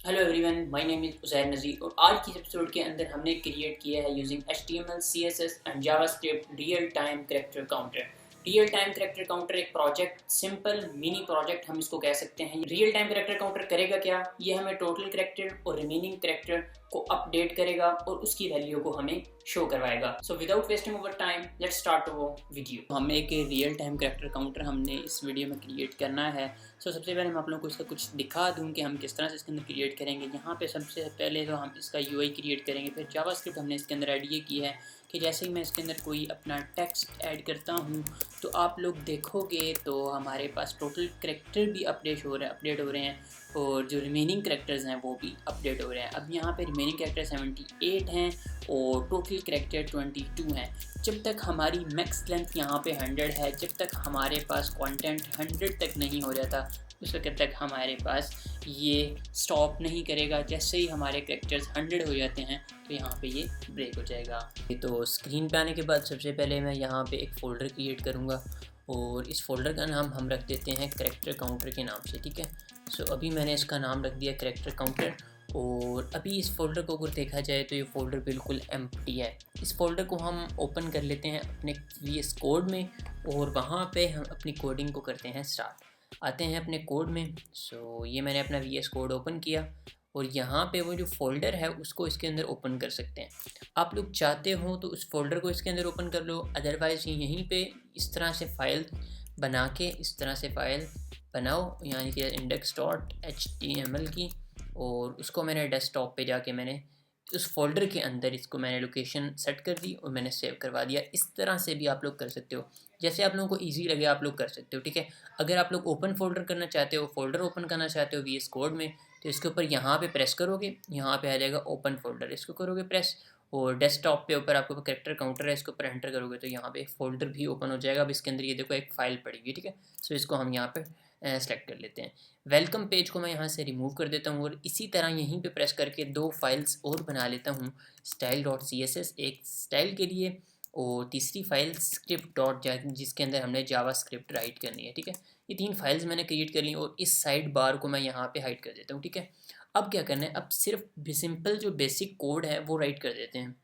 Hello everyone, my name is Uzair Nazir और आज की एपिसोड के अंदर हमने क्रिएट किया है using HTML, CSS and JavaScript real time character counter. Real time character counter एक प्रोजेक्ट, सिंपल मिनी प्रोजेक्ट हम इसको कह सकते हैं। रियल टाइम कैरेक्टर काउंटर करेगा क्या? ये हमें टोटल कैरेक्टर और रिमेनिंग कैरेक्टर को अपडेट करेगा और उसकी वैल्यू को हमें शो करवाएगा। So without wasting over time let's start our video. हमें एक रियल टाइम कैरेक्टर काउंटर हमने इस वीडियो में क्रिएट करना है। सबसे पहले मैं आप लोगों को इसका कुछ दिखा दूं कि हम किस तरह से इसके अंदर क्रिएट करेंगे। यहाँ पे सबसे पहले तो हम इसका यूआई क्रिएट करेंगे, फिर जावास्क्रिप्ट हमने इसके अंदर ऐड ये की है कि जैसे ही मैं इसके अंदर कोई अपना टेक्स्ट ऐड करता हूँ तो आप लोग देखोगे तो हमारे पास टोटल कैरेक्टर भी अपडेट हो रहे हैं और जो रिमेनिंग कैरेक्टर्स हैं वो भी अपडेट हो रहे हैं। अब यहाँ पे रिमेनिंग कैरेक्टर 78 हैं और टोटल कैरेक्टर 22 हैं। जब तक हमारी मैक्स लेंथ यहाँ पे 100 है, जब तक हमारे पास कंटेंट 100 तक नहीं हो जाता उस वक्त तक हमारे पास ये स्टॉप नहीं करेगा। जैसे ही हमारे कैरेक्टर्स 100 हो जाते हैं तो यहाँ पे ये ब्रेक हो जाएगा। तो स्क्रीन पे आने के बाद सबसे पहले मैं यहाँ पे एक फ़ोल्डर क्रिएट करूँगा और इस फोल्डर का नाम हम रख देते हैं कैरेक्टर काउंटर के नाम से, ठीक है। सो अभी मैंने इसका नाम रख दिया कैरेक्टर काउंटर और अभी इस फोल्डर को अगर देखा जाए तो ये फ़ोल्डर बिल्कुल एम्प्टी है। इस फोल्डर को हम ओपन कर लेते हैं अपने VS कोड में और वहाँ पे हम अपनी कोडिंग को करते हैं स्टार्ट। आते हैं अपने कोड में। सो ये मैंने अपना VS कोड ओपन किया और यहाँ पे वो जो फ़ोल्डर है उसको इसके अंदर ओपन कर सकते हैं। आप लोग चाहते हो तो उस फोल्डर को इसके अंदर ओपन कर लो, अदरवाइज़ यहीं पे इस तरह से फ़ाइल बना के इस तरह से फ़ाइल बनाओ, यानी कि index.html की, और उसको मैंने डेस्कटॉप पे जाके मैंने उस फोल्डर के अंदर इसको मैंने लोकेशन सेट कर दी और मैंने सेव करवा दिया। इस तरह से भी आप लोग कर सकते हो, जैसे आप लोगों को इजी लगे आप लोग कर सकते हो, ठीक है। अगर आप लोग ओपन फोल्डर करना चाहते हो, फोल्डर ओपन करना चाहते हो VS कोड में, तो इसके ऊपर यहाँ पे प्रेस करोगे, यहाँ पे आ जाएगा ओपन फोल्डर, इसको करोगे प्रेस और डेस्कटॉप पे ऊपर आपको कैरेक्टर काउंटर है, इसको ऊपर एंटर करोगे तो यहाँ पे एक फोल्डर भी ओपन हो जाएगा। अब इसके अंदर ये देखो एक फ़ाइल पड़ी हुई है, ठीक है। सो इसको हम यहाँ पे सेलेक्ट कर लेते हैं। वेलकम पेज को मैं यहाँ से रिमूव कर देता हूँ और इसी तरह यहीं पे प्रेस करके दो फाइल्स और बना लेता हूँ। style.css एक स्टाइल के लिए और तीसरी फाइल script जिसके अंदर हमने जावा स्क्रिप्ट राइट करनी है, ठीक है। ये तीन फाइल्स मैंने क्रिएट कर ली और इस साइड बार को मैं यहाँ पे हाइड कर देता हूँ, ठीक है। अब क्या करना है, अब सिर्फ सिंपल जो बेसिक कोड है वो राइट कर देते हैं।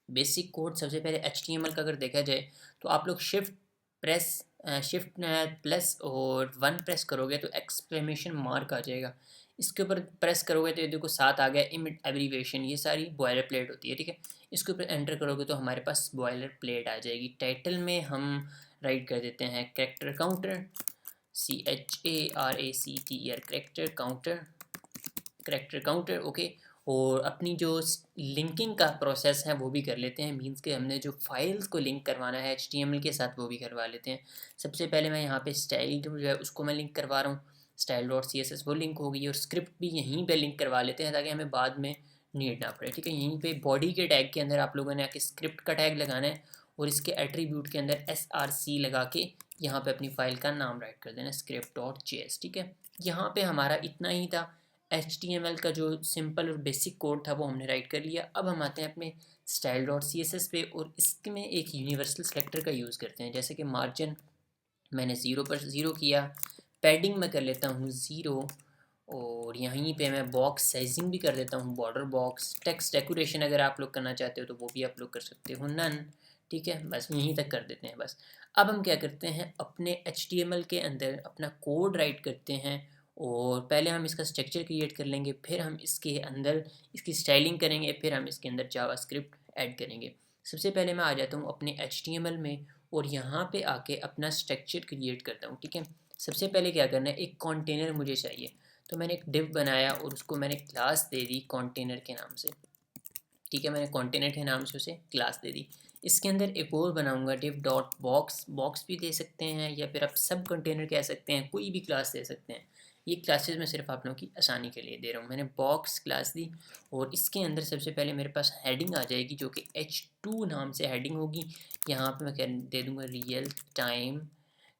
बेसिक कोड सबसे पहले HTML का अगर देखा जाए तो आप लोग शिफ्ट प्लस और 1 प्रेस करोगे तो एक्सक्लेमेशन मार्क आ जाएगा। इसके ऊपर प्रेस करोगे तो ये देखो साथ आ गया इमिट एब्रीवेशन, ये सारी बॉयलर प्लेट होती है, ठीक है। इसके ऊपर एंटर करोगे तो हमारे पास बॉयलर प्लेट आ जाएगी। टाइटल में हम राइट कर देते हैं character counter, CHARACTER character counter, okay. और अपनी जो लिंकिंग का प्रोसेस है वो भी कर लेते हैं, मींस के हमने जो फाइल्स को लिंक करवाना है HTML के साथ वो भी करवा लेते हैं। सबसे पहले मैं यहाँ पे स्टाइल जो है उसको मैं लिंक करवा रहा हूँ, style.css वो लिंक हो गई और स्क्रिप्ट भी यहीं पे लिंक करवा लेते हैं ताकि हमें बाद में नीड ना पड़े, ठीक है। यहीं पे बॉडी के टैग के अंदर आप लोगों ने आके स्क्रिप्ट का टैग लगाना है और इसके एट्रीब्यूट के अंदर src लगा के यहाँ पे अपनी फाइल का नाम राइट कर देना script.js, ठीक है। यहाँ पे हमारा इतना ही था। HTML का जो सिंपल और बेसिक कोड था वो हमने राइट कर लिया। अब हम आते हैं अपने style.css पे और इसमें एक यूनिवर्सल सेलेक्टर का यूज़ करते हैं। जैसे कि मार्जिन मैंने 0 पर 0 किया, पैडिंग में कर लेता हूँ 0 और यहीं पे मैं बॉक्स साइजिंग भी कर देता हूँ बॉर्डर बॉक्स। टेक्स्ट डेकोरेशन अगर आप लोग करना चाहते हो तो वो भी आप लोग कर सकते हो, नन, ठीक है। बस यहीं तक कर देते हैं बस। अब हम क्या करते हैं, अपने HTML के अंदर अपना कोड राइट करते हैं और पहले हम इसका स्ट्रक्चर क्रिएट कर लेंगे, फिर हम इसके अंदर इसकी स्टाइलिंग करेंगे, फिर हम इसके अंदर जावास्क्रिप्ट ऐड करेंगे। सबसे पहले मैं आ जाता हूँ अपने HTML में और यहाँ पे आके अपना स्ट्रक्चर क्रिएट करता हूँ, ठीक है। सबसे पहले क्या करना है, एक कंटेनर मुझे चाहिए, तो मैंने एक डिव बनाया और उसको मैंने क्लास दे दी कंटेनर के नाम से, ठीक है। मैंने कंटेनर के नाम से उसे क्लास दे दी। इसके अंदर एक और बनाऊंगा डिव डॉट बॉक्स, बॉक्स भी दे सकते हैं या फिर आप सब कंटेनर कह सकते हैं, कोई भी क्लास दे सकते हैं। ये क्लासेस मैं सिर्फ आप लोगों की आसानी के लिए दे रहा हूँ। मैंने बॉक्स क्लास दी और इसके अंदर सबसे पहले मेरे पास हेडिंग आ जाएगी जो कि H2 नाम से हेडिंग होगी। यहाँ पे मैं दे दूँगा रियल टाइम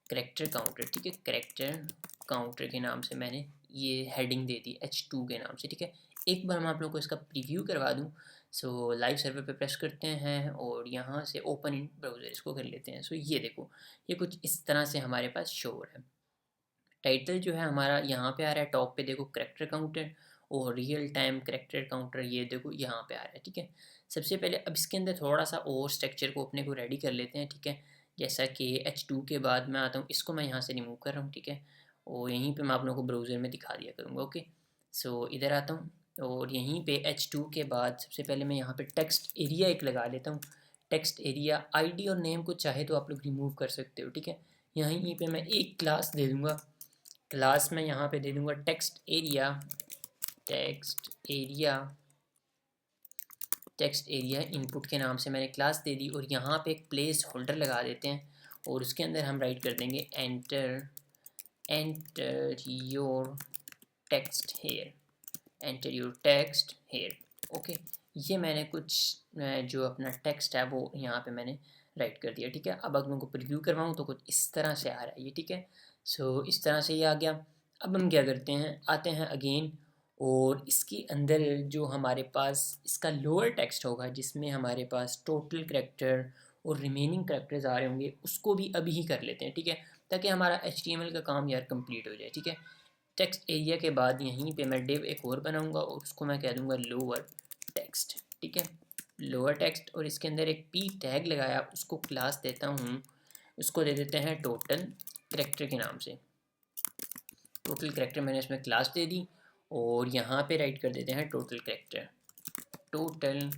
कैरेक्टर काउंटर, ठीक है। कैरेक्टर काउंटर के नाम से मैंने ये हेडिंग दे दी H2 के नाम से, ठीक है। एक बार मैं आप लोगों को इसका प्रीव्यू करवा दूँ। सो लाइव सर्वर पे प्रेस करते हैं और यहाँ से ओपन इन ब्राउज़र इसको कर लेते हैं। सो ये देखो ये कुछ इस तरह से हमारे पास शो हो रहा है। टाइटल जो है हमारा यहाँ पे आ रहा है टॉप पे, देखो कैरेक्टर काउंटर, और रियल टाइम करेक्टर काउंटर ये देखो यहाँ पे आ रहा है, ठीक है। सबसे पहले अब इसके अंदर थोड़ा सा और स्ट्रक्चर को अपने को रेडी कर लेते हैं, ठीक है। जैसा कि H2 के बाद मैं आता हूँ, इसको मैं यहाँ से रिमूव कर रहा हूँ, ठीक है। और यहीं पे मैं आप लोगों को ब्राउज़र में दिखा दिया करूँगा, ओके। सो इधर आता हूँ और यहीं पे H2 के बाद सबसे पहले मैं यहाँ पे टेक्स्ट एरिया एक लगा लेता हूँ। टेक्स्ट एरिया आईडी और नेम को चाहे तो आप लोग रिमूव कर सकते हो, ठीक है। यहीं पे मैं एक क्लास दे दूँगा, क्लास में यहाँ पे दे दूँगा text area. Text area text area input के नाम से मैंने क्लास दे दी और यहाँ पे एक प्लेस होल्डर लगा देते हैं और उसके अंदर हम राइट कर देंगे enter your text here, enter your text here, okay. ये मैंने कुछ जो अपना टेक्स्ट है वो यहाँ पे मैंने राइट कर दिया, ठीक है। अब अगर उनको प्रीव्यू करवाऊँ तो कुछ इस तरह से आ रहा है ये, ठीक है। सो इस तरह से ये आ गया। अब हम क्या करते हैं, आते हैं अगेन और इसके अंदर जो हमारे पास इसका लोअर टेक्स्ट होगा जिसमें हमारे पास टोटल करेक्टर और रिमेनिंग करेक्टर्स आ रहे होंगे उसको भी अभी ही कर लेते हैं, ठीक है, ताकि हमारा HTML का काम यार कंप्लीट हो जाए, ठीक है। टेक्स्ट एरिया के बाद यहीं पे मैं डिव एक और बनाऊंगा और उसको मैं कह दूंगा लोअर टेक्स्ट, ठीक है, लोअर टेक्स्ट। और इसके अंदर एक पी टैग लगाया, उसको क्लास देता हूँ, उसको दे देते हैं टोटल करेक्टर के नाम से। टोटल करेक्टर मैंने इसमें क्लास दे दी और यहाँ पे राइट कर देते हैं total character, total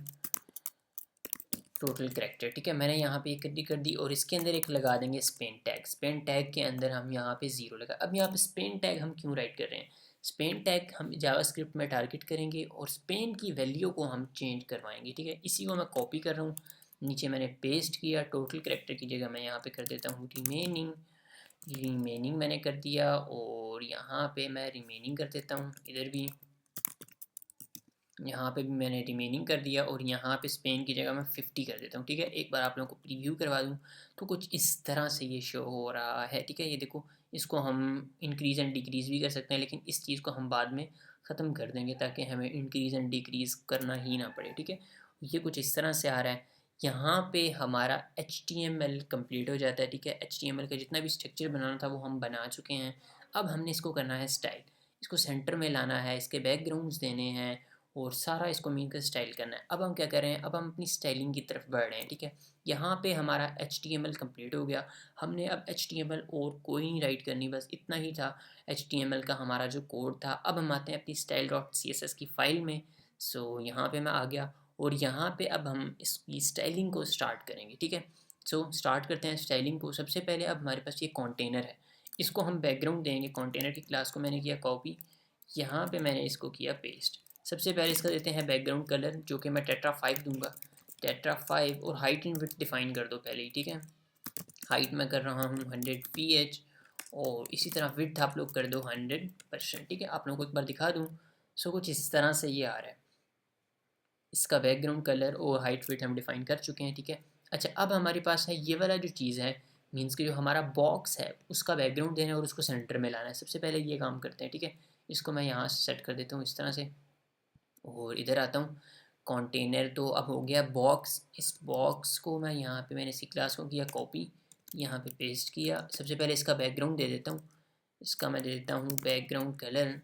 total character, ठीक है। मैंने यहाँ पे एक कर दी और इसके अंदर एक लगा देंगे स्पेन टैग। स्पेन टैग के अंदर हम यहाँ पे 0 लगा। अब यहाँ पे स्पेन टैग हम क्यों राइट कर रहे हैं, स्पेन टैग हम जावास्क्रिप्ट में टारगेट करेंगे और स्पेन की वैल्यू को हम चेंज करवाएंगे, ठीक है। इसी को मैं कॉपी कर रहा हूँ, नीचे मैंने पेस्ट किया, टोटल करेक्टर की जगह मैं यहाँ पे कर देता हूँ रिमेनिंग, रिमेनिंग मैंने कर दिया और यहाँ पे मैं रिमेनिंग कर देता हूँ, इधर भी यहाँ पे भी मैंने रिमेनिंग कर दिया और यहाँ पे स्पेन की जगह मैं 50 कर देता हूँ, ठीक है। एक बार आप लोगों को प्रीव्यू करवा दूँ तो कुछ इस तरह से ये शो हो रहा है, ठीक है। ये देखो, इसको हम इंक्रीज़ एंड डिक्रीज़ भी कर सकते हैं, लेकिन इस चीज़ को हम बाद में ख़त्म कर देंगे ताकि हमें इंक्रीज़ एंड डिक्रीज़ करना ही ना पड़े, ठीक है। ये कुछ इस तरह से आ रहा है। यहाँ पे हमारा HTML कंप्लीट हो जाता है, ठीक है। HTML का जितना भी स्ट्रक्चर बनाना था वो हम बना चुके हैं। अब हमने इसको करना है स्टाइल, इसको सेंटर में लाना है, इसके बैकग्राउंड्स देने हैं और सारा इसको मिलकर स्टाइल करना है। अब हम क्या कर रहे हैं, अब हम अपनी स्टाइलिंग की तरफ बढ़ रहे हैं, ठीक है। यहाँ पे हमारा HTML कंप्लीट हो गया। हमने अब HTML और कोई नहीं राइट करनी, बस इतना ही था HTML का हमारा जो कोड था। अब हम आते हैं अपनी style.css की फ़ाइल में। सो यहाँ पे मैं आ गया और यहाँ पे अब हम इसकी स्टाइलिंग को स्टार्ट करेंगे, ठीक है। सो स्टार्ट करते हैं स्टाइलिंग को। सबसे पहले अब हमारे पास ये कॉन्टेनर है, इसको हम बैकग्राउंड देंगे। कॉन्टेनर की क्लास को मैंने किया कॉपी, यहाँ पे मैंने इसको किया पेस्ट। सबसे पहले इसका देते हैं बैकग्राउंड कलर, जो कि मैं टेट्रा 5 दूंगा, टेट्रा 5। और हाइट एंड विड्थ डिफाइन कर दो पहले ही, ठीक है। हाइट मैं कर रहा हूँ 100 ph और इसी तरह विड्थ आप लोग कर दो 100%, ठीक है। आप लोगों को एक बार दिखा दूँ, सो कुछ इस तरह से ये आ रहा है। इसका बैकग्राउंड कलर और हाइट विड्थ हम डिफाइन कर चुके हैं, ठीक है। अच्छा, अब हमारे पास है ये वाला जो चीज़ है, मीन्स कि जो हमारा बॉक्स है उसका बैकग्राउंड देना है और उसको सेंटर में लाना है। सबसे पहले ये काम करते हैं, ठीक है। इसको मैं यहाँ से सेट कर देता हूँ इस तरह से और इधर आता हूँ। कंटेनर तो अब हो गया बॉक्स, इस बॉक्स को मैं यहाँ पे मैंने इसी क्लास को किया कॉपी, यहाँ पे पेस्ट किया। सबसे पहले इसका बैकग्राउंड दे देता हूँ, इसका मैं दे देता हूँ बैकग्राउंड कलर।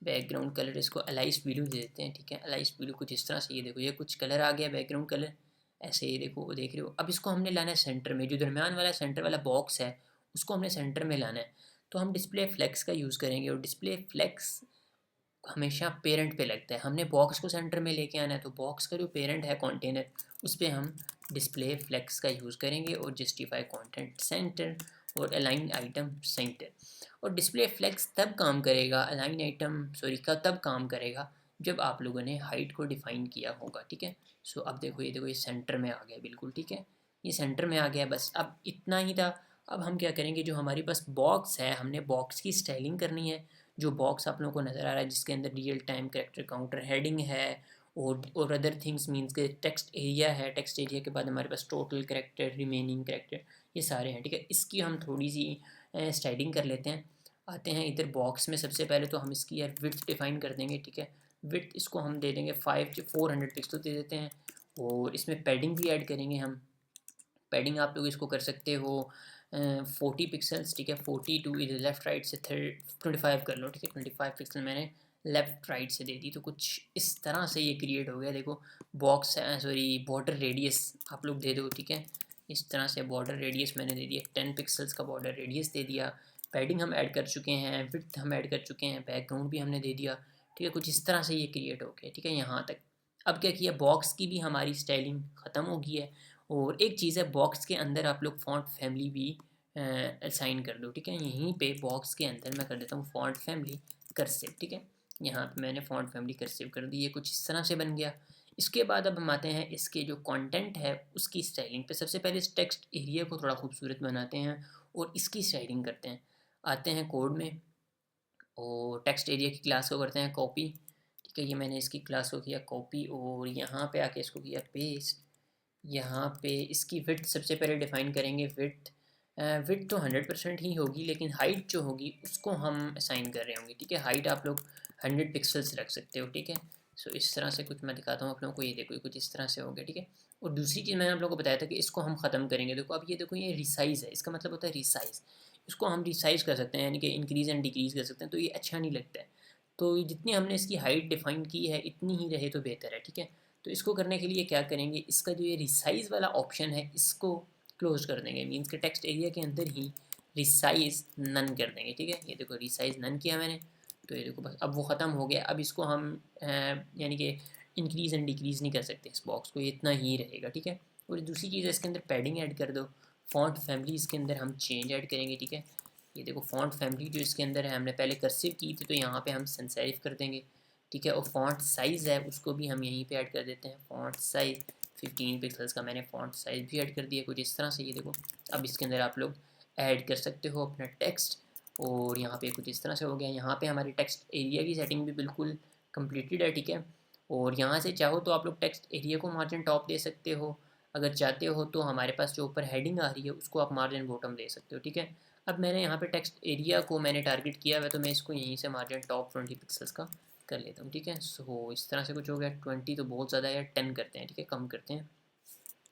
बैकग्राउंड कलर इसको अलाइस ब्लू दे देते हैं, ठीक है। अलाइस ब्लू कुछ इस तरह से, ये देखो ये कुछ कलर आ गया बैकग्राउंड कलर, ऐसे ये देखो, वो देख रहे हो। अब इसको हमने लाना है सेंटर में, जो दरम्यान वाला सेंटर वाला बॉक्स है उसको हमने सेंटर में लाना है। तो हम डिस्प्ले फ्लेक्स का यूज़ करेंगे और डिस्प्ले फ्लेक्स हमेशा पेरेंट पे लगता है। हमने बॉक्स को सेंटर में लेके आना है, तो बॉक्स का जो पेरेंट है कंटेनर, उस पर हम डिस्प्ले फ्लेक्स का यूज़ करेंगे और जस्टिफाई कंटेंट सेंटर और अलाइन आइटम सेंटर। और डिस्प्ले फ्लेक्स तब काम करेगा, अलाइन आइटम सॉरी का तब काम करेगा जब आप लोगों ने हाइट को डिफाइन किया होगा, ठीक है। सो अब देखो, ये देखो, ये सेंटर में आ गया बिल्कुल, ठीक है। ये सेंटर में आ गया, बस अब इतना ही था। अब हम क्या करेंगे, जो हमारे पास बॉक्स है, हमने बॉक्स की स्टाइलिंग करनी है। जो बॉक्स आप लोगों को नज़र आ रहा है जिसके अंदर real time character counter heading है और अदर थिंग्स, मीन्स के टेक्स्ट एरिया है। टेक्स्ट एरिया के बाद हमारे पास टोटल कैरेक्टर, रिमेनिंग कैरेक्टर, ये सारे हैं, ठीक है। इसकी हम थोड़ी सी स्टाइलिंग कर लेते हैं। आते हैं इधर बॉक्स में, सबसे पहले तो हम इसकी यार विड्थ डिफाइन कर देंगे, ठीक है। विड्थ इसको हम दे देंगे 400 पिक्सल दे देते हैं और इसमें पैडिंग भी ऐड करेंगे हम। पैडिंग आप लोग इसको कर सकते हो 40 पिक्सल्स, ठीक है। 42 इधर लेफ्ट राइट से 25 कर लो, ठीक है। 25 पिक्सल मैंने लेफ़्ट राइट से दे दी, तो कुछ इस तरह से ये क्रिएट हो गया। देखो बॉक्स सॉरी बॉर्डर रेडियस आप लोग दे दो, ठीक है। इस तरह से बॉर्डर रेडियस मैंने दे दिया, 10 पिक्सल्स का बॉर्डर रेडियस दे दिया। पैडिंग हम ऐड कर चुके हैं, विड्थ हम ऐड कर चुके हैं, बैकग्राउंड भी हमने दे दिया, ठीक है। कुछ इस तरह से ये क्रिएट हो गया, ठीक है, यहाँ तक। अब क्या किया, बॉक्स की भी हमारी स्टाइलिंग ख़त्म हो गई है। और एक चीज़ है, बॉक्स के अंदर आप लोग फ़ॉन्ट फैमिली भी असाइन कर दो, ठीक है। यहीं पे बॉक्स के अंदर मैं कर देता हूँ फ़ॉन्ट फैमिली कर्सिव, ठीक है। यहाँ पे मैंने फ़ॉन्ट फैमिली कर्सिव कर दी, ये कुछ इस तरह से बन गया। इसके बाद अब हम आते हैं इसके जो कंटेंट है उसकी स्टाइलिंग पे। सबसे पहले इस टेक्स्ट एरिया को थोड़ा खूबसूरत बनाते हैं और इसकी स्टाइलिंग करते हैं। आते हैं कोड में और टेक्स्ट एरिया की क्लास को करते हैं कॉपी, ठीक है। ये मैंने इसकी क्लास को किया कॉपी और यहाँ पे आके इसको किया पेस्ट। यहाँ पे इसकी विड्थ सबसे पहले डिफ़ाइन करेंगे, विड्थ विड्थ तो 100% ही होगी, लेकिन हाइट जो होगी उसको हम असाइन कर रहे होंगे, ठीक है। हाइट आप लोग 100 पिक्सल्स रख सकते हो, ठीक है। सो इस तरह से कुछ मैं दिखाता हूँ आप लोगों को, ये देखो ये कुछ इस तरह से हो गया, ठीक है। और दूसरी चीज़ मैंने आप लोगों को बताया था कि इसको हम ख़त्म करेंगे। देखो अब ये देखो, ये रिसाइज़ है, इसका मतलब होता है रिसाइज़। इसको हम रिसाइज़ कर सकते हैं, यानी कि इंक्रीज़ एंड डिक्रीज़ कर सकते हैं, तो ये अच्छा नहीं लगता है। तो जितनी हमने इसकी हाइट डिफ़ाइन की है इतनी ही रहे तो बेहतर है, ठीक है। तो इसको करने के लिए क्या करेंगे, इसका जो ये रिसाइज़ वाला ऑप्शन है इसको क्लोज कर देंगे, मीन्स के टेक्स्ट एरिया के अंदर ही रिसाइज़ नन कर देंगे, ठीक है। ये देखो रिसाइज़ नन किया मैंने, तो ये देखो बस अब वो ख़त्म हो गया। अब इसको हम यानी कि इंक्रीज़ एंड डिक्रीज़ नहीं कर सकते इस बॉक्स को, ये इतना ही रहेगा, ठीक है। और दूसरी चीज़ है, इसके अंदर पैडिंग ऐड कर दो। फ़ॉन्ट फैमिली इसके अंदर हम चेंज ऐड करेंगे, ठीक है। ये देखो फ़ॉन्ट फैमिली जो इसके अंदर है हमने पहले कर्सिव की थी, तो यहाँ पे हम सैंस सेरिफ कर देंगे, ठीक है। और फ़ॉन्ट साइज़ है उसको भी हम यहीं पे ऐड कर देते हैं, फ़ॉन्ट साइज़ 15 पिक्सल्स का मैंने फ़ॉन्ट साइज़ भी ऐड कर दिया कुछ इस तरह से। ये देखो अब इसके अंदर आप लोग ऐड कर सकते हो अपना टेक्स्ट, और यहाँ पे कुछ इस तरह से हो गया। यहाँ पे हमारी टेक्स्ट एरिया की सेटिंग भी बिल्कुल कंप्लीटेड है, ठीक है। और यहाँ से चाहो तो आप लोग टेक्स्ट एरिया को मार्जिन टॉप दे सकते हो, अगर चाहते हो तो हमारे पास जो ऊपर हेडिंग आ रही है उसको आप मार्जिन बॉटम दे सकते हो, ठीक है। अब मैंने यहाँ पे टेक्स्ट एरिया को मैंने टारगेट किया हुआ है, तो मैं इसको यहीं से मार्जिन टॉप 20 पिक्सल्स का कर लेता हूँ, ठीक है। सो इस तरह से कुछ हो गया। 20 तो बहुत ज़्यादा है, 10 करते हैं, ठीक है, कम करते हैं।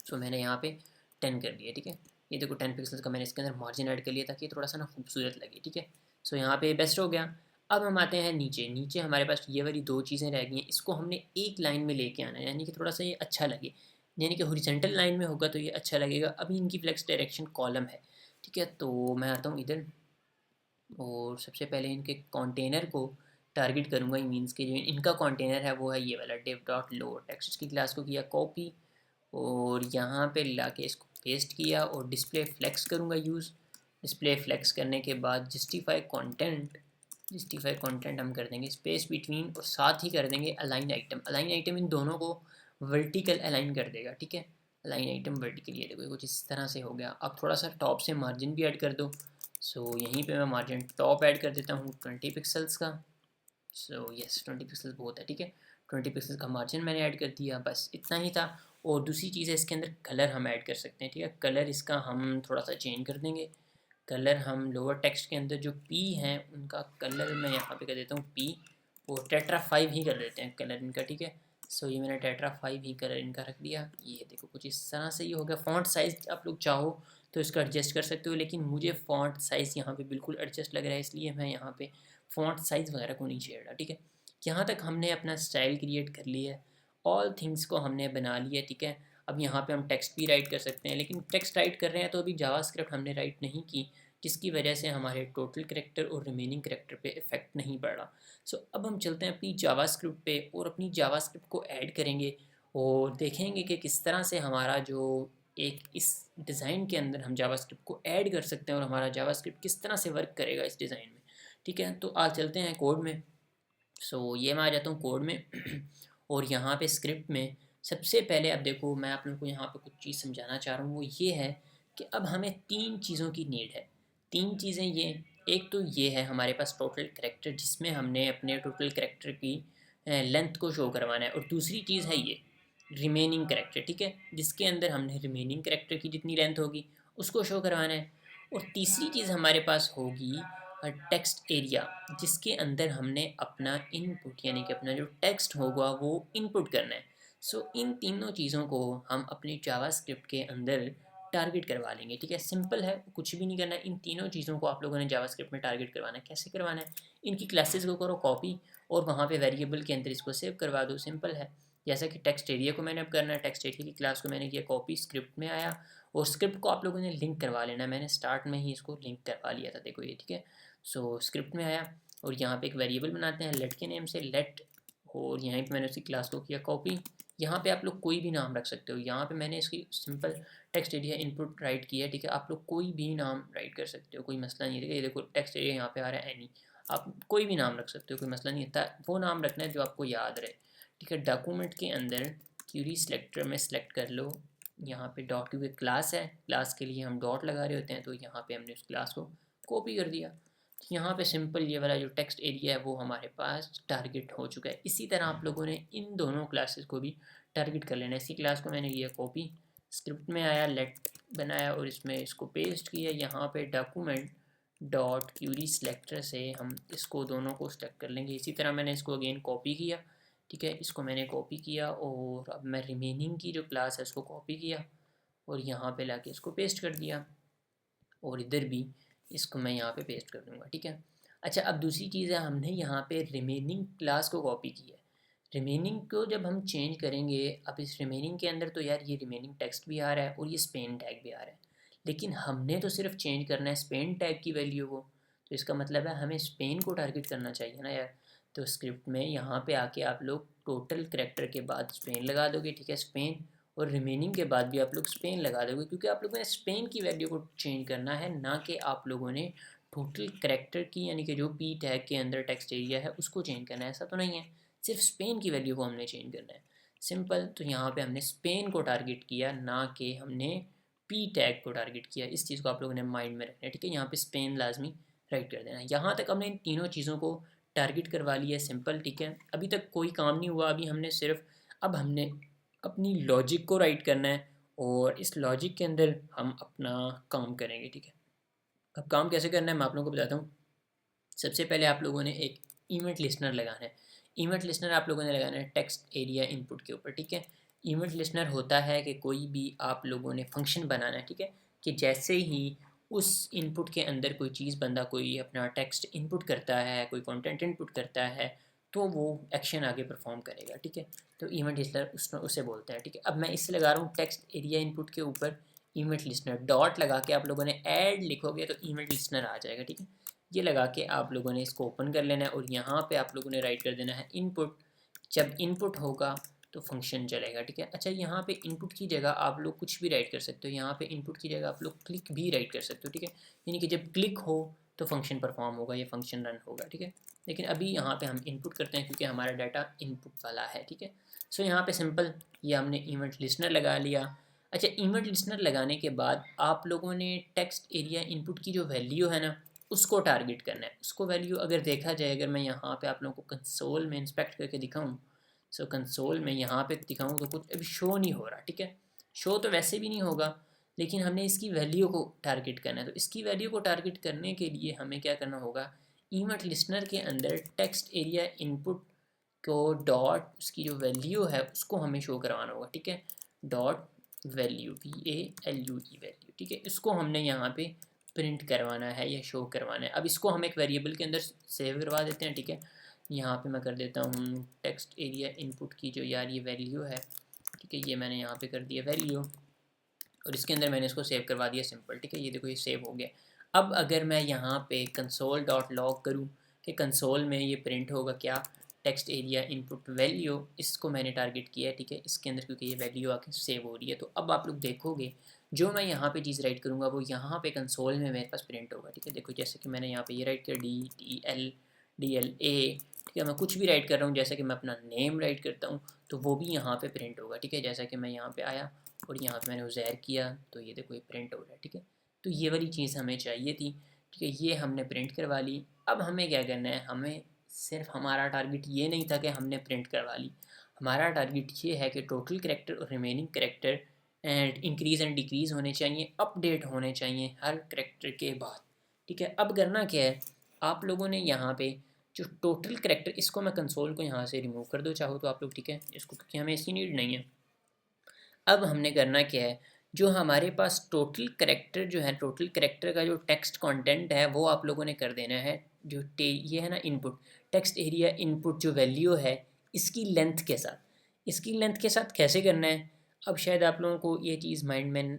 सो मैंने यहाँ पे 10 कर दिया, ठीक है। ये देखो 10 पिक्सल्स का मैंने इसके अंदर मार्जिन ऐड कर लिया ताकि थोड़ा सा ना खूबसूरत लगे, ठीक है। सो यहाँ पे बेस्ट हो गया। अब हम आते हैं नीचे। नीचे हमारे पास ये वाली दो चीज़ें रह गई हैं, इसको हमने एक लाइन में लेके आना है, यानी कि थोड़ा सा ये अच्छा लगे, यानी कि हॉरिजॉन्टल लाइन में होगा तो ये अच्छा लगेगा। अभी इनकी फ्लेक्स डायरेक्शन कॉलम है, ठीक है। तो मैं आता हूँ इधर और सबसे पहले इनके कंटेनर को टारगेट करूँगा, मीन्स के जो इनका कंटेनर है वो है ये वाला div डॉट लोअर टेक्स्ट की क्लास को किया कॉपी और यहाँ पे लाके इसको पेस्ट किया और डिस्प्ले फ्लेक्स करूँगा यूज़। डिस्प्ले फ्लेक्स करने के बाद जस्टिफाई कंटेंट हम कर देंगे स्पेस बिटवीन और साथ ही कर देंगे अलाइन आइटम। अलाइन आइटम इन दोनों को वर्टिकल अलाइन कर देगा, ठीक है। अलाइन आइटम वर्टिकल, ये देखो कुछ इस तरह से हो गया। अब थोड़ा सा टॉप से मार्जिन भी ऐड कर दो। सो यहीं पे मैं मार्जिन टॉप ऐड कर देता हूँ 20 पिक्सल्स का। सो यस 20 पिक्सल्स बहुत है, ठीक है। 20 पिक्सल्स का मार्जिन मैंने ऐड कर दिया, बस इतना ही था। और दूसरी चीज़ है, इसके अंदर कलर हम ऐड कर सकते हैं, ठीक है। कलर इसका हम थोड़ा सा चेंज कर देंगे। कलर हम लोअर टेक्स्ट के अंदर जो पी हैं उनका कलर मैं यहाँ पे कर देता हूँ पी और टेट्रा 5 ही कर देते हैं कलर इनका, ठीक है। सो ये मैंने टेट्रा 5 ही कलर इनका रख दिया। ये देखो कुछ इस तरह से ये हो गया। फ़ॉन्ट साइज़ आप लोग चाहो तो इसका एडजस्ट कर सकते हो, लेकिन मुझे फ़ॉन्ट साइज़ यहाँ पे बिल्कुल एडजस्ट लग रहा है, इसलिए मैं यहाँ पे फ़ॉन्ट साइज़ वगैरह को नहीं छेड़ा, ठीक है। यहाँ तक हमने अपना स्टाइल क्रिएट कर लिया है, ऑल थिंग्स को हमने बना लिया, ठीक है। अब यहाँ पे हम टेक्स्ट भी राइट कर सकते हैं, लेकिन टेक्स्ट राइट कर रहे हैं तो अभी जावास्क्रिप्ट हमने राइट नहीं की, जिसकी वजह से हमारे टोटल करैक्टर और रिमेनिंग करैक्टर पे इफेक्ट नहीं पड़ रहा। सो अब हम चलते हैं अपनी जावास्क्रिप्ट पे और अपनी जावास्क्रिप्ट को ऐड करेंगे और देखेंगे कि किस तरह से हमारा जो एक इस डिज़ाइन के अंदर हम जावास्क्रिप्ट को ऐड कर सकते हैं और हमारा जावास्क्रिप्ट किस तरह से वर्क करेगा इस डिज़ाइन में, ठीक है। तो आज चलते हैं कोड में। सो ये मैं आ जाता हूँ कोड में और यहाँ पे स्क्रिप्ट में सबसे पहले अब देखो मैं आप लोगों को यहाँ पे कुछ चीज़ समझाना चाह रहा हूँ, वो ये है कि अब हमें तीन चीज़ों की नीड है। तीन चीज़ें ये, एक तो ये है हमारे पास टोटल करैक्टर जिसमें हमने अपने टोटल करैक्टर की लेंथ को शो करवाना है, और दूसरी चीज़ है ये रिमेनिंग करैक्टर, ठीक है, जिसके अंदर हमने रिमेनिंग करैक्टर की जितनी लेंथ होगी उसको शो करवाना है। और तीसरी चीज़ हमारे पास होगी टेक्स्ट एरिया, जिसके अंदर हमने अपना इनपुट यानी कि अपना जो टेक्स्ट होगा वो इनपुट करना है। सो इन तीनों चीज़ों को हम अपनी जावास्क्रिप्ट के अंदर टारगेट करवा लेंगे, ठीक है। सिंपल है, कुछ भी नहीं करना है। इन तीनों चीज़ों को आप लोगों ने जावास्क्रिप्ट में टारगेट करवाना है। कैसे करवाना है? इनकी क्लासेस को करो कॉपी और वहाँ पे वेरिएबल के अंदर इसको सेव करवा दो, सिंपल है। जैसा कि टेक्स्ट एरिया को मैंने अब करना है, टेक्स्ट एरिया की क्लास को मैंने किया कॉपी, स्क्रिप्ट में आया और स्क्रिप्ट को आप लोगों ने लिंक करवा लेना है। मैंने स्टार्ट में ही इसको लिंक करवा लिया था, देखो ये, ठीक है। सो स्क्रिप्ट में आया और यहाँ पे एक वेरिएबल बनाते हैं लेट के नेम से, लेट, और यहीं पे मैंने उसकी क्लास को किया कॉपी। यहाँ पे आप लोग कोई भी नाम रख सकते हो। यहाँ पे मैंने इसकी simple text area input right किया है, ठीक है। आप लोग कोई भी नाम राइट कर सकते हो, कोई मसला नहीं है, ठीक है। ये देखो टेक्स्ट एरिया यहाँ पे आ रहा है एनी, आप कोई भी नाम रख सकते हो, कोई मसला नहीं है। वो नाम रखना है जो आपको याद रहे, ठीक है। डॉक्यूमेंट के अंदर क्यूरी सेलेक्टर में सेलेक्ट कर लो, यहाँ पे डॉट क्योंकि क्लास है, क्लास के लिए हम डॉट लगा रहे होते हैं, तो यहाँ पे हमने उस क्लास को कॉपी कर दिया। यहाँ पे सिंपल ये वाला जो टेक्स्ट एरिया है वो हमारे पास टारगेट हो चुका है। इसी तरह आप लोगों ने इन दोनों क्लासेस को भी टारगेट कर लेना है। इसी क्लास को मैंने किया कॉपी, स्क्रिप्ट में आया, लेट बनाया और इसमें इसको पेस्ट किया। यहाँ पे डॉक्यूमेंट डॉट क्यूरी सेलेक्टर से हम इसको दोनों को सेलेक्ट कर लेंगे। इसी तरह मैंने इसको अगेन कॉपी किया, ठीक है। इसको मैंने कॉपी किया और अब मैं रिमेनिंग की जो क्लास है उसको कॉपी किया और यहाँ पे लाके इसको पेस्ट कर दिया और इधर भी इसको मैं यहाँ पे पेस्ट कर दूँगा, ठीक है। अच्छा, अब दूसरी चीज़ है, हमने यहाँ पे रिमेनिंग क्लास को कॉपी किया है। रिमेनिंग को जब हम चेंज करेंगे, अब इस रिमेनिंग के अंदर तो यार ये रिमेनिंग टेक्स्ट भी आ रहा है और ये स्पेन टैग भी आ रहा है, लेकिन हमने तो सिर्फ चेंज करना है स्पेन टैग की वैल्यू को, तो इसका मतलब है हमें स्पेन को टारगेट करना चाहिए ना यार। तो स्क्रिप्ट में यहाँ पे आके आप लोग टोटल करेक्टर के बाद स्पेन लगा दोगे, ठीक है, स्पेन, और रिमेनिंग के बाद भी आप लोग स्पेन लगा दोगे, क्योंकि आप लोगों ने स्पेन की वैल्यू को चेंज करना है, ना कि आप लोगों ने टोटल करेक्टर की, यानी कि जो पी टैग के अंदर टेक्स्ट एरिया है उसको चेंज करना है। ऐसा तो नहीं है, सिर्फ स्पेन की वैल्यू को हमने चेंज करना है, सिंपल। तो यहाँ पे हमने स्पेन को टारगेट किया, ना कि हमने पी टैग को टारगेट किया। इस चीज़ को आप लोगों ने माइंड में रखना है, ठीक है। यहाँ पे स्पेन लाजमी राइट कर देना है। यहाँ तक हमने इन तीनों चीज़ों को टारगेट करवा लिया, सिंपल, ठीक है। अभी तक कोई काम नहीं हुआ, अभी हमने सिर्फ अब हमने अपनी लॉजिक को राइट करना है और इस लॉजिक के अंदर हम अपना काम करेंगे, ठीक है। अब काम कैसे करना है मैं आप लोगों को बताता हूँ। सबसे पहले आप लोगों ने एक इवेंट लिस्टनर लगाना है। इवेंट लिस्टनर आप लोगों ने लगाना है टेक्स्ट एरिया इनपुट के ऊपर, ठीक है। इवेंट लिस्टनर होता है कि कोई भी आप लोगों ने फंक्शन बनाना है, ठीक है, कि जैसे ही उस इनपुट के अंदर कोई चीज़, बंदा कोई अपना टेक्स्ट इनपुट करता है, कोई कंटेंट इनपुट करता है, तो वो एक्शन आगे परफॉर्म करेगा, ठीक है। तो इवेंट लिस्टनर उसे बोलते हैं, ठीक है। अब मैं इससे लगा रहा हूँ टेक्स्ट एरिया इनपुट के ऊपर इवेंट लिस्टनर, डॉट लगा के आप लोगों ने ऐड लिखोगे तो इवेंट लिस्टनर आ जाएगा, ठीक है। ये लगा के आप लोगों ने इसको ओपन कर लेना है और यहाँ पे आप लोगों ने राइट कर देना है इनपुट। जब इनपुट होगा तो फंक्शन चलेगा, ठीक है। अच्छा, यहाँ पे इनपुट की जगह आप लोग कुछ भी राइट कर सकते हो। यहाँ पे इनपुट की जगह आप लोग क्लिक भी राइट कर सकते हो, ठीक है। यानी कि जब क्लिक हो तो फंक्शन परफॉर्म होगा, ये फंक्शन रन होगा, ठीक है। लेकिन अभी यहाँ पे हम इनपुट करते हैं क्योंकि हमारा डाटा इनपुट वाला है, ठीक है। सो यहाँ पे सिंपल ये हमने इवेंट लिस्टनर लगा लिया। अच्छा, इवेंट लिस्टनर लगाने के बाद आप लोगों ने टेक्स्ट एरिया इनपुट की जो वैल्यू है ना उसको टारगेट करना है। उसको वैल्यू अगर देखा जाए, अगर मैं यहाँ पे आप लोगों को कंसोल में इंस्पेक्ट करके दिखाऊँ, सो कंसोल में यहाँ पे दिखाऊँ तो कुछ अभी शो नहीं हो रहा, ठीक है। शो तो वैसे भी नहीं होगा, लेकिन हमने इसकी वैल्यू को टारगेट करना है। तो इसकी वैल्यू को टारगेट करने के लिए हमें क्या करना होगा, इवेंट लिस्टनर के अंदर text area input co dot उसकी जो वैल्यू है उसको हमें शो करवाना होगा, ठीक है। डॉट वैल्यू, VALUE वैल्यू, ठीक है। इसको हमने यहाँ पे प्रिंट करवाना है या शो करवाना है। अब इसको हम एक वेरिएबल के अंदर सेव करवा देते हैं, ठीक है। यहाँ पे मैं कर देता हूँ टेक्स्ट एरिया इनपुट की जो यार ये वैल्यू है, ठीक है, ये मैंने यहाँ पे कर दिया वैल्यू और इसके अंदर मैंने इसको सेव करवा दिया, सिंपल, ठीक है। ये देखो ये सेव हो गया। अब अगर मैं यहाँ पे कंसोल डॉट लॉग करूँ कि कंसोल में ये प्रिंट होगा क्या, टेक्स्ट एरिया इनपुट वैल्यू, इसको मैंने टारगेट किया है, ठीक है, इसके अंदर, क्योंकि ये वैल्यू आके सेव हो रही है। तो अब आप लोग देखोगे जो मैं यहाँ पे चीज़ राइट करूँगा वो यहाँ पे कंसोल में मेरे पास प्रिंट होगा, ठीक है। देखो जैसे कि मैंने यहाँ पे ये राइट किया DTLA, ठीक है। मैं कुछ भी राइट कर रहा हूँ, जैसे कि मैं अपना नेम राइट करता हूँ तो वो भी यहाँ पे प्रिंट होगा, ठीक है। जैसा कि मैं यहाँ पे आया और यहाँ पे मैंने उज़ैर किया तो ये देखो ये प्रिंट हो रहा है, ठीक है। तो ये वाली चीज़ हमें चाहिए थी, ठीक है, ये हमने प्रिंट करवा ली। अब हमें क्या करना है, हमें सिर्फ हमारा टारगेट ये नहीं था कि हमने प्रिंट करवा ली, हमारा टारगेट ये है कि टोटल करेक्टर और remaining character and increase and decrease होने चाहिए, अपडेट होने चाहिए हर करेक्टर के बाद, ठीक है। अब करना क्या है, आप लोगों ने यहाँ पे जो टोटल करेक्टर, इसको मैं कंसोल को यहाँ से रिमूव कर दो चाहो तो आप लोग, ठीक है, इसको, क्योंकि हमें इसकी नीड नहीं है। अब हमने करना क्या है जो हमारे पास टोटल करेक्टर जो है, टोटल करेक्टर का जो टेक्स्ट कंटेंट है वो आप लोगों ने कर देना है। जो ये है ना इनपुट, टेक्स्ट एरिया इनपुट जो वैल्यू है इसकी लेंथ के साथ, इसकी लेंथ के साथ कैसे करना है। अब शायद आप लोगों को ये चीज़ माइंड में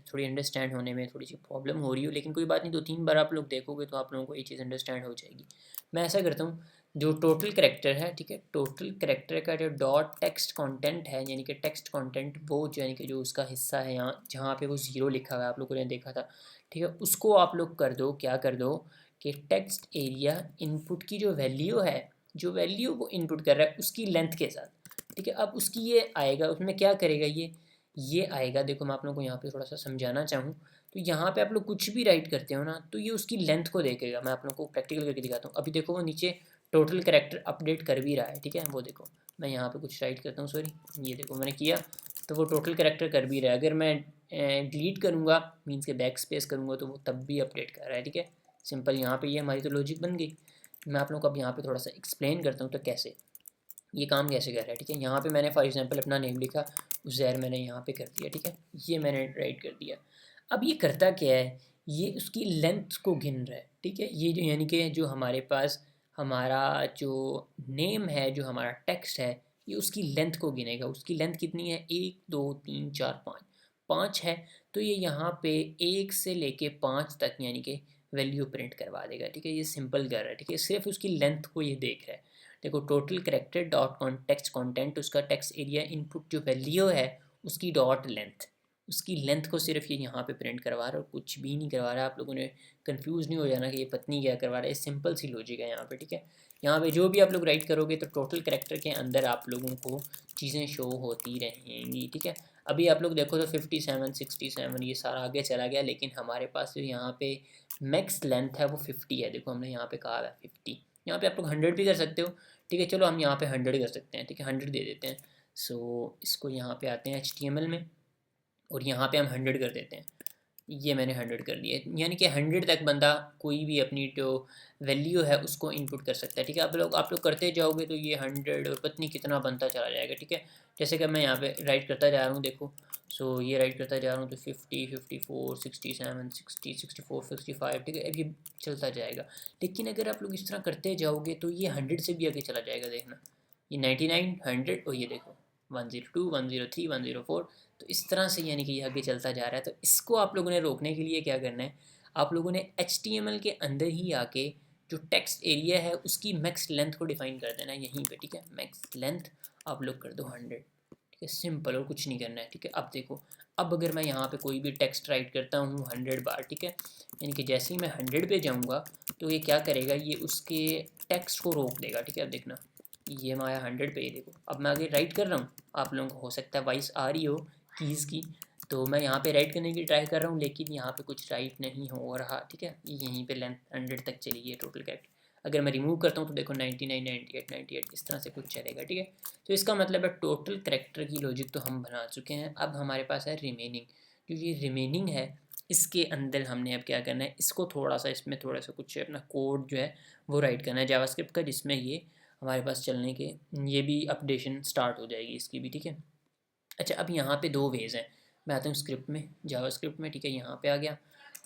थोड़ी अंडरस्टैंड होने में थोड़ी सी प्रॉब्लम हो रही हो, लेकिन कोई बात नहीं, 2-3 बार आप लोग देखोगे तो आप लोगों को ये चीज़ अंडरस्टैंड हो जाएगी। मैं ऐसा करता हूँ, जो टोटल करेक्टर है, ठीक है, टोटल करेक्टर का जो डॉट टेक्स्ट कंटेंट है, यानी कि टेक्स्ट कंटेंट वो जो यानी कि जो उसका हिस्सा है यहाँ जहाँ पे वो ज़ीरो लिखा हुआ है आप लोगों ने देखा था, ठीक है, उसको आप लोग कर दो, क्या कर दो कि टेक्स्ट एरिया इनपुट की जो वैल्यू है, जो वैल्यू वो इनपुट कर रहा है उसकी लेंथ के साथ, ठीक है। अब उसकी ये आएगा, उसमें क्या करेगा ये आएगा, देखो मैं आप लोगों को यहाँ पे थोड़ा सा समझाना चाहूँ तो यहाँ पे आप लोग कुछ भी राइट करते हो ना तो ये उसकी लेंथ को देखेगा। मैं आप लोगों को प्रैक्टिकल करके दिखाता हूँ। अभी देखो वो नीचे टोटल कैरेक्टर अपडेट कर भी रहा है, ठीक है, वो देखो मैं यहाँ पे कुछ राइट करता हूँ, सॉरी, ये देखो मैंने किया तो वो टोटल कैरेक्टर कर भी रहा है। अगर मैं डिलीट करूँगा मीन्स के बैक स्पेस करूँगा तो वो तब भी अपडेट कर रहा है, ठीक है, सिंपल। यहाँ पे ये हमारी तो लॉजिक बन गई। मैं आप लोगों को अब यहाँ पे थोड़ा सा एक्सप्लेन करता हूँ तो कैसे ये काम कैसे कर रहा है, ठीक है। यहाँ पे मैंने फॉर एग्जांपल अपना नेम लिखा, उज़ैर मैंने यहाँ पे कर दिया, ठीक है, ये मैंने राइट कर दिया। अब ये करता क्या है, ये उसकी लेंथ को गिन रहा है, ठीक है। ये जो यानी कि जो हमारे पास हमारा जो नेम है, जो हमारा टेक्स्ट है, ये उसकी लेंथ को गिनेगा। उसकी लेंथ कितनी है, 1 2 3 4 5, 5 है तो ये यहाँ पे 1 से लेके 5 तक यानी कि वैल्यू प्रिंट करवा देगा, ठीक है। ये सिंपल कर रहा है, ठीक है, सिर्फ उसकी लेंथ को ये देख रहा है। देखो total character dot text content, उसका टेक्स्ट एरिया इनपुट जो वैल्यू है उसकी डॉट लेंथ, उसकी लेंथ को सिर्फ ये यहाँ पे प्रिंट करवा रहा है और कुछ भी नहीं करवा रहा है। आप लोगों ने कंफ्यूज नहीं हो जाना कि ये पत्नी क्या करवा रहा है, सिंपल सी लॉजिक है यहाँ पे, ठीक है। यहाँ पे जो भी आप लोग राइट करोगे तो टोटल करेक्टर के अंदर आप लोगों को चीज़ें शो होती रहेंगी, ठीक है। अभी आप लोग देखो तो 57 67 ये सारा आगे चला गया, लेकिन हमारे पास जो यहाँ पे मैक्स लेंथ है वो 50 है। देखो हमने यहाँ पे कहा है 50, यहाँ पे आप लोग 100 भी कर सकते हो, ठीक है। चलो हम यहाँ पे 100 कर सकते हैं, ठीक है, 100 दे देते हैं। सो इसको यहाँ पे आते हैं HTML में और यहाँ पे हम 100 कर देते हैं। ये मैंने 100 कर लिया, यानी कि 100 तक बंदा कोई भी अपनी जो वैल्यू है उसको इनपुट कर सकता है, ठीक है। आप लोग करते जाओगे तो ये 100 और पत्नी कितना बनता चला जाएगा, ठीक है। जैसे कि मैं यहाँ पे राइट करता जा रहा हूँ, देखो सो ये राइट करता जा रहा हूँ तो 50 54 67 60 64 65, ठीक है, अब ये चलता जाएगा। लेकिन अगर आप लोग इस तरह करते जाओगे तो ये 100 से भी आगे चला जाएगा, देखना ये 99 100 और ये देखो 102 103 104, तो इस तरह से यानी कि ये आगे चलता जा रहा है। तो इसको आप लोगों ने रोकने के लिए क्या करना है, आप लोगों ने HTML के अंदर ही आके जो टेक्स्ट एरिया है उसकी मैक्स लेंथ को डिफाइन कर देना है यहीं पे, ठीक है। मैक्स लेंथ आप लोग कर दो 100, ठीक है, सिंपल, और कुछ नहीं करना है, ठीक है। अब देखो, अब अगर मैं यहाँ पे कोई भी टेक्स्ट राइट करता हूँ 100 बार, ठीक है, यानी कि जैसे ही मैं 100 पे जाऊँगा तो ये क्या करेगा, ये उसके टेक्स्ट को रोक देगा, ठीक है। अब देखना ये मैं आया 100 पे, ये देखो अब मैं आगे राइट कर रहा हूँ, आप लोगों को हो सकता है वॉइस आ रही हो कीज़ की, तो मैं यहाँ पे राइट करने की ट्राई कर रहा हूँ लेकिन यहाँ पे कुछ राइट नहीं हो रहा, ठीक है। यहीं पे लेंथ 100 तक चली गई है टोटल कैरेक्टर। अगर मैं रिमूव करता हूँ तो देखो 99 98 98 इस तरह से कुछ चलेगा, ठीक है। तो इसका मतलब है टोटल कैरेक्टर की लॉजिक तो हम बना चुके हैं। अब हमारे पास है रिमेनिंग, जो ये रिमेनिंग है इसके अंदर हमने अब क्या करना है, इसको थोड़ा सा इसमें थोड़ा सा कुछ अपना कोड जो है वो राइट करना है जावास्क्रिप्ट का, जिसमें ये हमारे पास चलने के ये भी अपडेशन स्टार्ट हो जाएगी इसकी भी, ठीक है। अच्छा अब यहाँ पे 2 वेज़ हैं, मैं आता हूँ स्क्रिप्ट में, जावास्क्रिप्ट में, ठीक है, यहाँ पे आ गया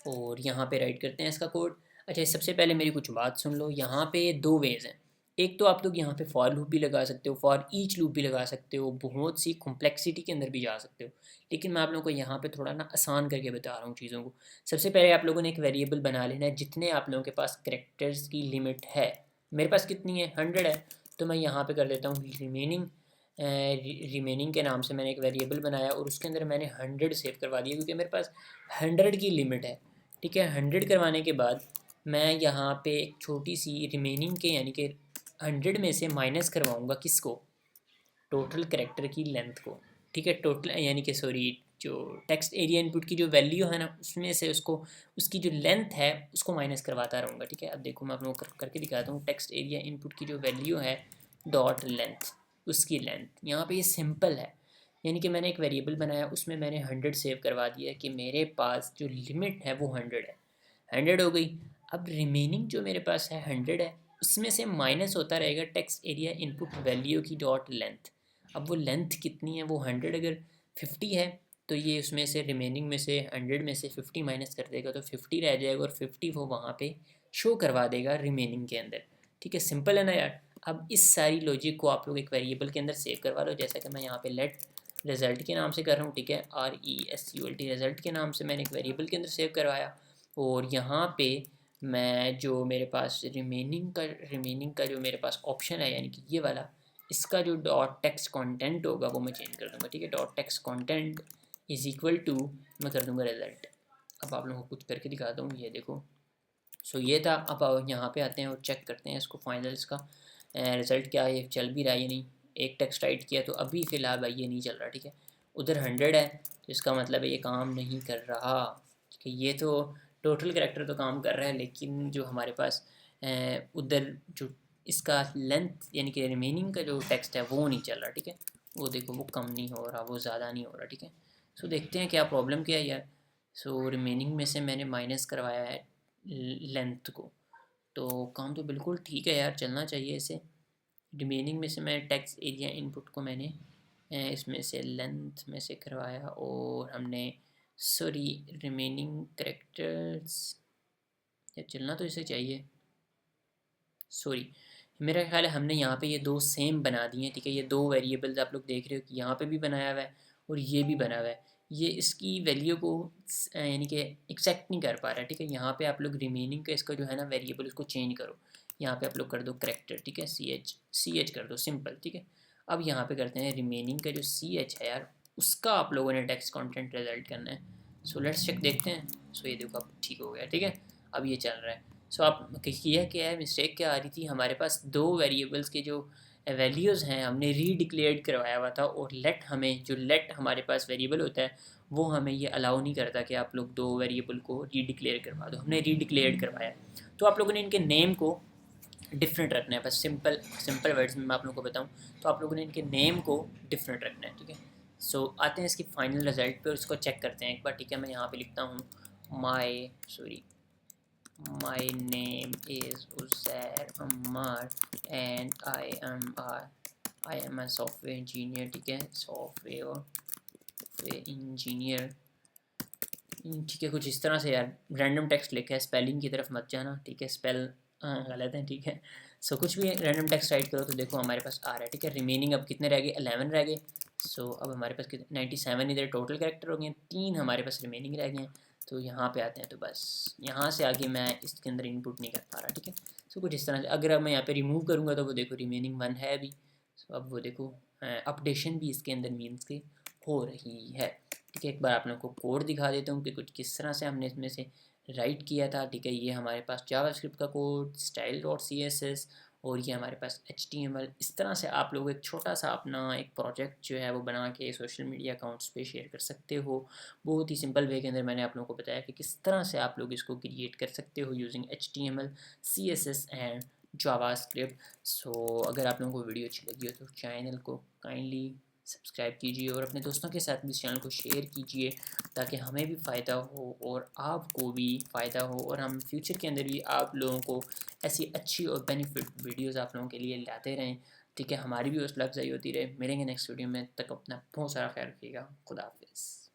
और यहाँ पे राइट करते हैं इसका कोड। अच्छा सबसे पहले मेरी कुछ बात सुन लो, यहाँ पे 2 वेज़ हैं। एक तो आप लोग यहाँ पे फॉर लूप भी लगा सकते हो, फॉर ईच लूप भी लगा सकते हो, बहुत सी कॉम्प्लेक्सिटी के अंदर भी जा सकते हो, लेकिन मैं आप लोगों को यहाँ पे थोड़ा ना आसान करके बता रहा हूँ चीज़ों को। सबसे पहले आप लोगों ने एक वेरिएबल बना लेना है, जितने आप लोगों के पास करेक्टर्स की लिमिट है। मेरे पास कितनी है, 100 है, तो मैं यहाँ पे कर देता हूँ रिमेनिंग। रिमेनिंग के नाम से मैंने एक वेरिएबल बनाया और उसके अंदर मैंने 100 सेव करवा दिया क्योंकि मेरे पास 100 की लिमिट है, ठीक है। 100 करवाने के बाद मैं यहाँ पे एक छोटी सी रिमेनिंग के यानी कि 100 में से माइनस करवाऊँगा किसको, टोटल कैरेक्टर की लेंथ को, ठीक है। टोटल यानी कि सॉरी जो टेक्स्ट एरिया इनपुट की जो वैल्यू है ना उसमें से उसको उसकी जो लेंथ है उसको माइनस करवाता रहूँगा, ठीक है। अब देखो मैं आप लोगों को करके दिखाता हूँ, टेक्स्ट एरिया इनपुट की जो वैल्यू है डॉट लेंथ, उसकी लेंथ यहाँ पे ये सिंपल है, यानी कि मैंने एक वेरिएबल बनाया उसमें मैंने 100 सेव करवा दिया कि मेरे पास जो लिमिट है वो 100 है, 100 हो गई। अब रिमेनिंग जो मेरे पास है 100 है, उसमें से माइनस होता रहेगा टेक्स्ट एरिया इनपुट वैल्यू की डॉट लेंथ। अब वो लेंथ कितनी है, वो 100 अगर 50 है तो ये उसमें से रिमेनिंग में से 100 में से 50 माइनस कर देगा तो 50 रह जाएगा और 50 वो वहाँ पे शो करवा देगा रिमेनिंग के अंदर। ठीक है, सिंपल है ना यार। अब इस सारी लॉजिक को आप लोग एक वेरिएबल के अंदर सेव करवा लो, जैसा कि मैं यहाँ पे लेट रिजल्ट के नाम से कर रहा हूँ। ठीक है, RESULT रिजल्ट के नाम से मैंने एक वेरिएबल के अंदर सेव करवाया। और यहाँ पे मैं जो मेरे पास रिमेनिंग का जो मेरे पास ऑप्शन है, यानी कि ये वाला, इसका जो डॉट टेक्स्ट कंटेंट होगा वो मैं चेंज कर दूँगा। ठीक है, dot text content is equal to, मैं कर दूँगा रिजल्ट। अब आप लोगों को कुछ करके दिखाता हूँ, ये देखो। सो ये था। अब यहाँ पे आते हैं और चेक करते हैं इसको फाइनल, इसका रिज़ल्ट क्या है, चल भी रहा है या नहीं। एक टेक्स्ट राइट किया तो अभी फ़िलहाल भाई ये नहीं चल रहा। ठीक है, उधर 100 है तो इसका मतलब है ये काम नहीं कर रहा। ठीक है, ये तो टोटल कैरेक्टर तो काम कर रहा है, लेकिन जो हमारे पास उधर जो इसका लेंथ यानी कि रिमेनिंग का जो टेक्स्ट है वो नहीं चल रहा। ठीक है, वो देखो वो कम नहीं हो रहा, वो ज़्यादा नहीं हो रहा। ठीक है, सो देखते हैं क्या प्रॉब्लम क्या है यार। सो रिमेनिंग में से मैंने माइनस करवाया है लेंथ को, तो काम तो बिल्कुल ठीक है यार, चलना चाहिए इसे। रिमेनिंग में से मैं टेक्स्ट एरिया इनपुट को मैंने इसमें से लेंथ में से करवाया, और हमने सॉरी रिमेनिंग करेक्टर्स, या चलना तो इसे चाहिए। सॉरी, मेरा ख्याल है हमने यहाँ पे ये दो सेम बना दिए हैं। ठीक है, ये दो वेरिएबल्स आप लोग देख रहे हो कि यहाँ पे भी बनाया हुआ है और ये भी बना हुआ है। ये इसकी वैल्यू को यानी कि एक्सेप्ट नहीं कर पा रहा है। ठीक है, यहाँ पे आप लोग रिमेनिंग का इसका जो है ना वेरिएबल उसको चेंज करो। यहाँ पे आप लोग कर दो करेक्टर। ठीक है, सी एच कर दो, सिंपल। ठीक है, अब यहाँ पे करते हैं रिमेनिंग का जो सी एच है यार, उसका आप लोगों ने टेक्स्ट कंटेंट रिजल्ट करना है। सो लेट्स चेक, देखते हैं। सो ये देखो अब ठीक हो गया। ठीक है, अब ये चल रहा है। सो आप किया क्या है, मिस्टेक क्या आ रही थी, हमारे पास दो वेरिएबल्स के जो वैल्यूज़ हैं हमने रीडिक्लेयर्ड करवाया हुआ था, और लेट हमें जो लेट हमारे पास वेरिएबल होता है वो हमें ये अलाउ नहीं करता कि आप लोग दो वेरिएबल को रीडिक्लेयर करवा दो। हमने रीडिक्लेयर्ड करवाया, तो आप लोगों ने इनके नेम को डिफरेंट रखना है। बस सिंपल सिंपल वर्ड्स में मैं आप लोगों को बताऊँ तो आप लोगों ने इनके नेम को डिफरेंट रखना है। ठीक है, सो आते हैं इसकी फाइनल रिजल्ट पे और इसको चेक करते हैं एक बार। ठीक है, मैं यहाँ पे लिखता हूँ My name is Uzair Ammar and I am a software engineer। ठीक है, सॉफ्टवेयर इंजीनियर। ठीक है, कुछ इस तरह से यार रैंडम टेक्स्ट लिखा है, स्पेलिंग की तरफ मत जाना। ठीक है, स्पेल गलत है। ठीक है, सो कुछ भी रैंडम टेक्स्ट राइट करो तो देखो हमारे पास आ रहा है। ठीक है, रिमेनिंग अब कितने रह गए, 11 रह गए। सो अब हमारे पास कितने 97 इधर टोटल कैरेक्टर हो गए, 3 हमारे पास रिमेनिंग रह गए हैं। तो यहाँ पे आते हैं, तो बस यहाँ से आगे मैं इसके अंदर इनपुट नहीं कर पा रहा। ठीक है, सो कुछ इस तरह से अगर अब मैं यहाँ पे रिमूव करूँगा तो वो देखो रिमेनिंग 1 है अभी। सो अब वो देखो अपडेशन भी इसके अंदर मीन्स की हो रही है। ठीक है, एक बार आप लोगों को कोड दिखा देता हूँ कि कुछ किस तरह से हमने इसमें से राइट किया था। ठीक है, ये हमारे पास जावास्क्रिप्ट का कोड style.css, और ये हमारे पास HTML। इस तरह से आप लोग एक छोटा सा अपना एक प्रोजेक्ट जो है वो बना के सोशल मीडिया अकाउंट्स पे शेयर कर सकते हो। बहुत ही सिंपल वे के अंदर मैंने आप लोगों को बताया कि किस तरह से आप लोग इसको क्रिएट कर सकते हो using HTML, CSS and JavaScript. So अगर आप लोगों को वीडियो अच्छी लगी हो तो चैनल को काइंडली सब्सक्राइब कीजिए और अपने दोस्तों के साथ भी इस चैनल को शेयर कीजिए, ताकि हमें भी फ़ायदा हो और आपको भी फ़ायदा हो, और हम फ्यूचर के अंदर भी आप लोगों को ऐसी अच्छी और बेनिफिट वीडियोस आप लोगों के लिए लाते रहें। ठीक है, हमारी भी हौसला अफजाई होती रहे। मिलेंगे नेक्स्ट वीडियो में, तक अपना बहुत सारा ख्याल रखिएगा। खुदा हाफिज़।